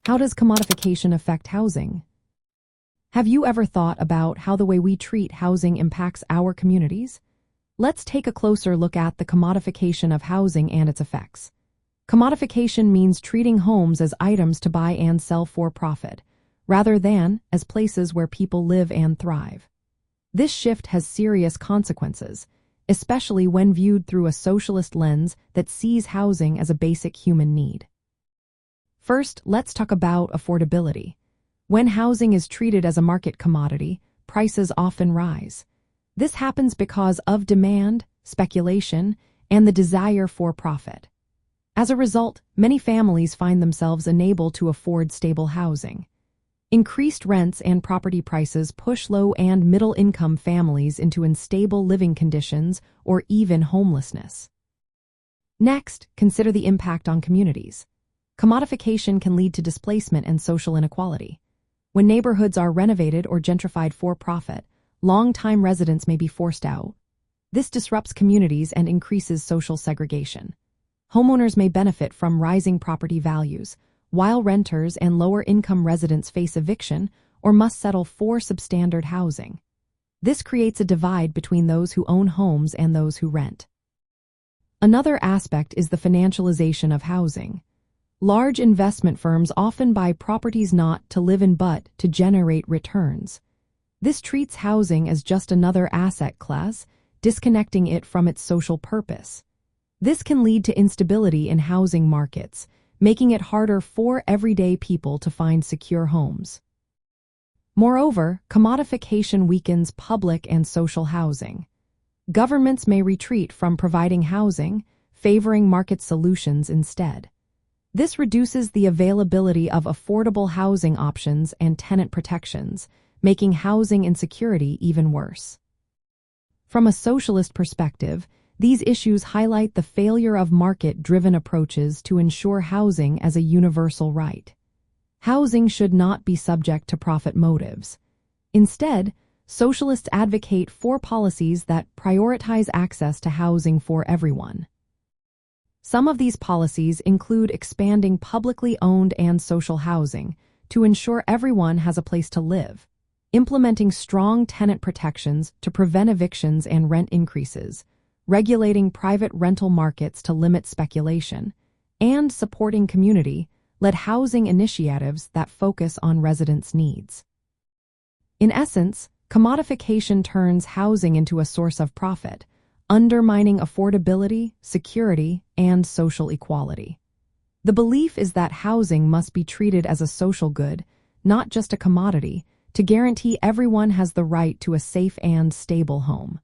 How does commodification affect housing? Have you ever thought about how the way we treat housing impacts our communities? Let's take a closer look at the commodification of housing and its effects. Commodification means treating homes as items to buy and sell for profit, rather than as places where people live and thrive. This shift has serious consequences, especially when viewed through a socialist lens that sees housing as a basic human need. First, let's talk about affordability. When housing is treated as a market commodity, prices often rise. This happens because of demand, speculation, and the desire for profit. As a result, many families find themselves unable to afford stable housing. Increased rents and property prices push low and middle-income families into unstable living conditions or even homelessness. Next, consider the impact on communities. Commodification can lead to displacement and social inequality. When neighborhoods are renovated or gentrified for profit, long-time residents may be forced out. This disrupts communities and increases social segregation. Homeowners may benefit from rising property values, while renters and lower-income residents face eviction or must settle for substandard housing. This creates a divide between those who own homes and those who rent. Another aspect is the financialization of housing. Large investment firms often buy properties not to live in but to generate returns. This treats housing as just another asset class, disconnecting it from its social purpose. This can lead to instability in housing markets, making it harder for everyday people to find secure homes. Moreover, commodification weakens public and social housing. Governments may retreat from providing housing, favoring market solutions instead. This reduces the availability of affordable housing options and tenant protections, making housing insecurity even worse. From a socialist perspective, these issues highlight the failure of market-driven approaches to ensure housing as a universal right. Housing should not be subject to profit motives. Instead, socialists advocate for policies that prioritize access to housing for everyone. Some of these policies include expanding publicly owned and social housing to ensure everyone has a place to live, implementing strong tenant protections to prevent evictions and rent increases, regulating private rental markets to limit speculation, and supporting community-led housing initiatives that focus on residents' needs. In essence, commodification turns housing into a source of profit, undermining affordability, security, and social equality. The belief is that housing must be treated as a social good, not just a commodity, to guarantee everyone has the right to a safe and stable home.